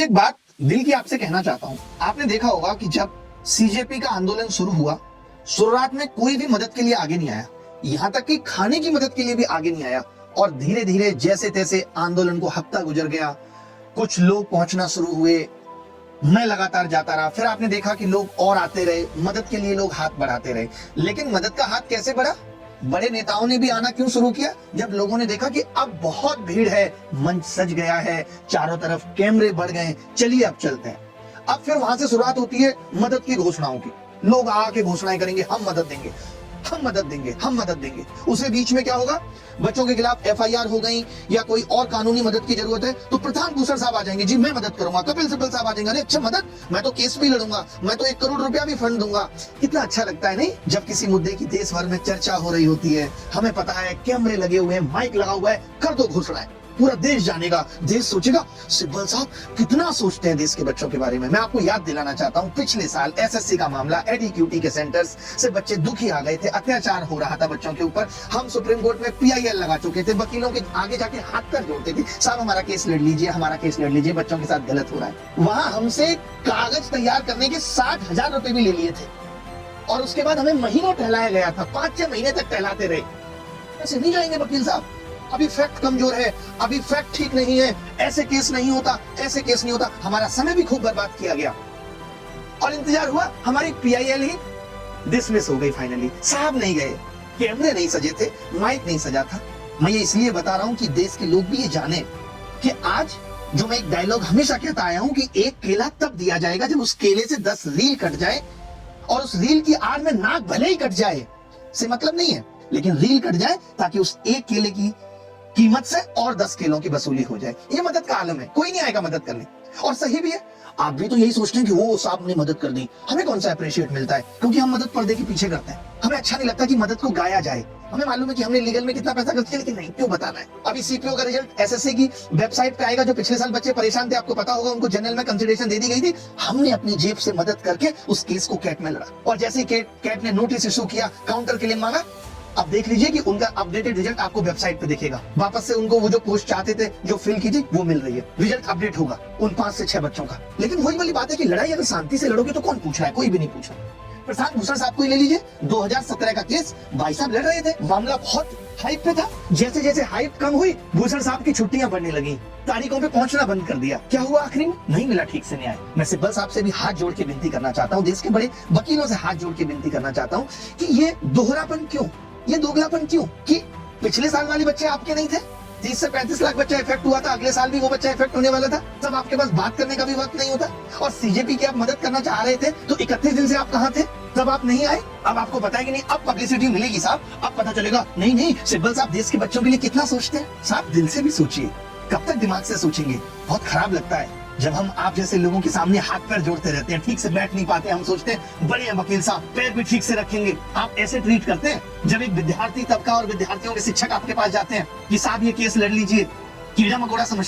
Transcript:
एक बात दिल की आपसे कहना चाहता हूं। आपने देखा होगा कि जब सीजेपी का आंदोलन शुरू हुआ, शुरुआत में कोई भी मदद के लिए आगे नहीं आया, यहां तक कि खाने की मदद के लिए भी आगे नहीं आया। और धीरे धीरे जैसे तैसे आंदोलन को हफ्ता गुजर गया, कुछ लोग पहुंचना शुरू हुए, मैं लगातार जाता रहा। फिर आपने देखा कि लोग और आते रहे, मदद के लिए लोग हाथ बढ़ाते रहे। लेकिन मदद का हाथ कैसे बढ़ा? बड़े नेताओं ने भी आना क्यों शुरू किया? जब लोगों ने देखा कि अब बहुत भीड़ है, मंच सज गया है, चारों तरफ कैमरे बढ़ गए, चलिए अब चलते हैं। अब फिर वहां से शुरुआत होती है मदद की घोषणाओं की। लोग आके घोषणाएं करेंगे, हम मदद देंगे, हम मदद देंगे, हम मदद देंगे। उसे बीच में क्या होगा? बच्चों के खिलाफ एफआईआर हो गई या कोई और कानूनी मदद की जरूरत है तो प्रधान भूषण साहब आ जाएंगे, जी मैं मदद करूंगा। कपिल सिब्बल साहब आ जाएंगे, अरे अच्छा मदद, मैं तो केस भी लड़ूंगा, मैं तो 1 करोड़ रुपया भी फंड दूंगा। कितना अच्छा लगता है नहीं, जब किसी मुद्दे की देश भर में चर्चा हो रही होती है, हमें पता है कैमरे लगे हुए हैं, माइक लगा हुआ है, कर दो घोषणाएं, पूरा देश जानेगा, देश सोचेगा सिब्बल साहब कितना सोचते हैं देश के बच्चों के बारे में। मैं आपको याद दिलाना चाहता हूं, पिछले साल एसएससी का मामला, एडीक्यूटी के सेंटर्स से बच्चे दुखी आ गए थे, अत्याचार हो रहा था बच्चों के ऊपर। हम सुप्रीम कोर्ट में पीआईएल लगा चुके थे, वकीलों के आगे जाके हाथ कर जोड़ते थे, साहब हमारा केस लड़ लीजिए, हमारा केस लड़ लीजिए, बच्चों के साथ गलत हो रहा है। वहां हमसे कागज तैयार करने के 60,000 रुपए भी ले लिए थे और उसके बाद हमें महीनों टहलाया गया था, 5-6 महीने तक टहलाते रहे। ऐसे नहीं जाएंगे वकील साहब, अभी फैक्ट कमजोर है, अभी फैक्ट ठीक नहीं है, ऐसे केस नहीं होता, ऐसे केस नहीं होता। हमारा समय भी खूब बर्बाद किया गया और इंतजार हुआ, हमारी पीआईएल ही डिसमिस हो गई फाइनली। साहब नहीं गए, कैमरे नहीं सजे थे, माइक नहीं सजा था। मैं ये इसलिए बता रहा हूं कि देश के लोग भी ये जाने कि आज जो मैं एक डायलॉग हमेशा कहता आया हूं कि एक केला तब दिया जाएगा जब उस केले से 10 रील कट जाए, और उस रील की आड़ में नाक भले ही कट जाए से मतलब नहीं है, लेकिन रील कट जाए ताकि उस एक केले की कीमत से और 10 केलों की वसूली हो जाए। ये मदद का आलम है, कोई नहीं आएगा मदद करने। और सही भी है, आप भी तो यही सोचते हैं कि वो साहब ने मदद कर दी, हमें कौन सा अप्रिशिएट मिलता है, क्योंकि हम मदद पर्दे के पीछे करते हैं। हमें अच्छा नहीं लगता कि मदद को गाया जाए। हमें मालूम है कि हमने लीगल में कितना पैसा खर्च किया, लेकिन नहीं, क्यों बताना है। अभी सीपीओ का रिजल्ट एसएससी की वेबसाइट पे आएगा, जो पिछले साल बच्चे परेशान थे, आपको पता होगा, उनको जनरल में कंसिडरेशन दे दी गई थी। हमने अपनी जेब से मदद करके उस केस को कैट में लड़ा, और जैसे ही कैट ने नोटिस इशू किया, काउंटर क्लेम मांगा, अब देख लीजिए कि उनका अपडेटेड रिजल्ट आपको वेबसाइट पे दिखेगा। वापस से उनको वो जो पोस्ट चाहते थे, जो फिल की थी, वो मिल रही है। रिजल्ट अपडेट होगा उन 5 से 6 बच्चों का। लेकिन वही वाली बात है कि लड़ाई अगर शांति से लड़ोगे तो कौन पूछ रहा है? कोई भी नहीं पूछ रहा। प्रशांत भूषण साहब को ही ले लीजिए, 2017 का केस, भाई साहब लड़ रहे थे, मामला बहुत हाइप पे था। जैसे जैसे हाइप कम हुई, भूषण साहब की छुट्टियां बढ़ने लगी, तारीखों पे पहुंचना बंद कर दिया। क्या हुआ? आखिरी में नहीं मिला ठीक से न्याय। मैं सिब्बल साहब से भी हाथ जोड़ के विनती करना चाहता हूँ, देश के बड़े वकीलों से हाथ जोड़ के विनती करना चाहता हूँ कि ये दोहरापन क्यों, ये दोगलापन क्यों? कि पिछले साल वाले बच्चे आपके नहीं थे, 30 से 35 लाख बच्चा इफेक्ट हुआ था, अगले साल भी वो बच्चा इफेक्ट होने वाला था, तब आपके पास बात करने का भी वक्त नहीं होता। और सीजेपी की आप मदद करना चाह रहे थे तो 31 दिन से आप कहाँ थे? तब आप नहीं आए। अब आपको पता है कि नहीं, अब पब्लिसिटी मिलेगी साहब, अब पता चलेगा नहीं नहीं सिब्बल साहब देश के बच्चों के लिए कितना सोचते हैं। साहब दिल से भी सोचिए, कब तक दिमाग से सोचेंगे? बहुत खराब लगता है जब हम आप जैसे लोगों के सामने हाथ पैर जोड़ते रहते हैं, ठीक से बैठ नहीं पाते, हम सोचते हैं बड़े हैं वकील साहब, पैर भी ठीक से रखेंगे। आप ऐसे ट्रीट करते हैं जब एक विद्यार्थी तबका और विद्यार्थियों के शिक्षक आपके पास जाते हैं कि साहब ये केस लड़ लीजिए, कीड़ा मकोड़ा समझते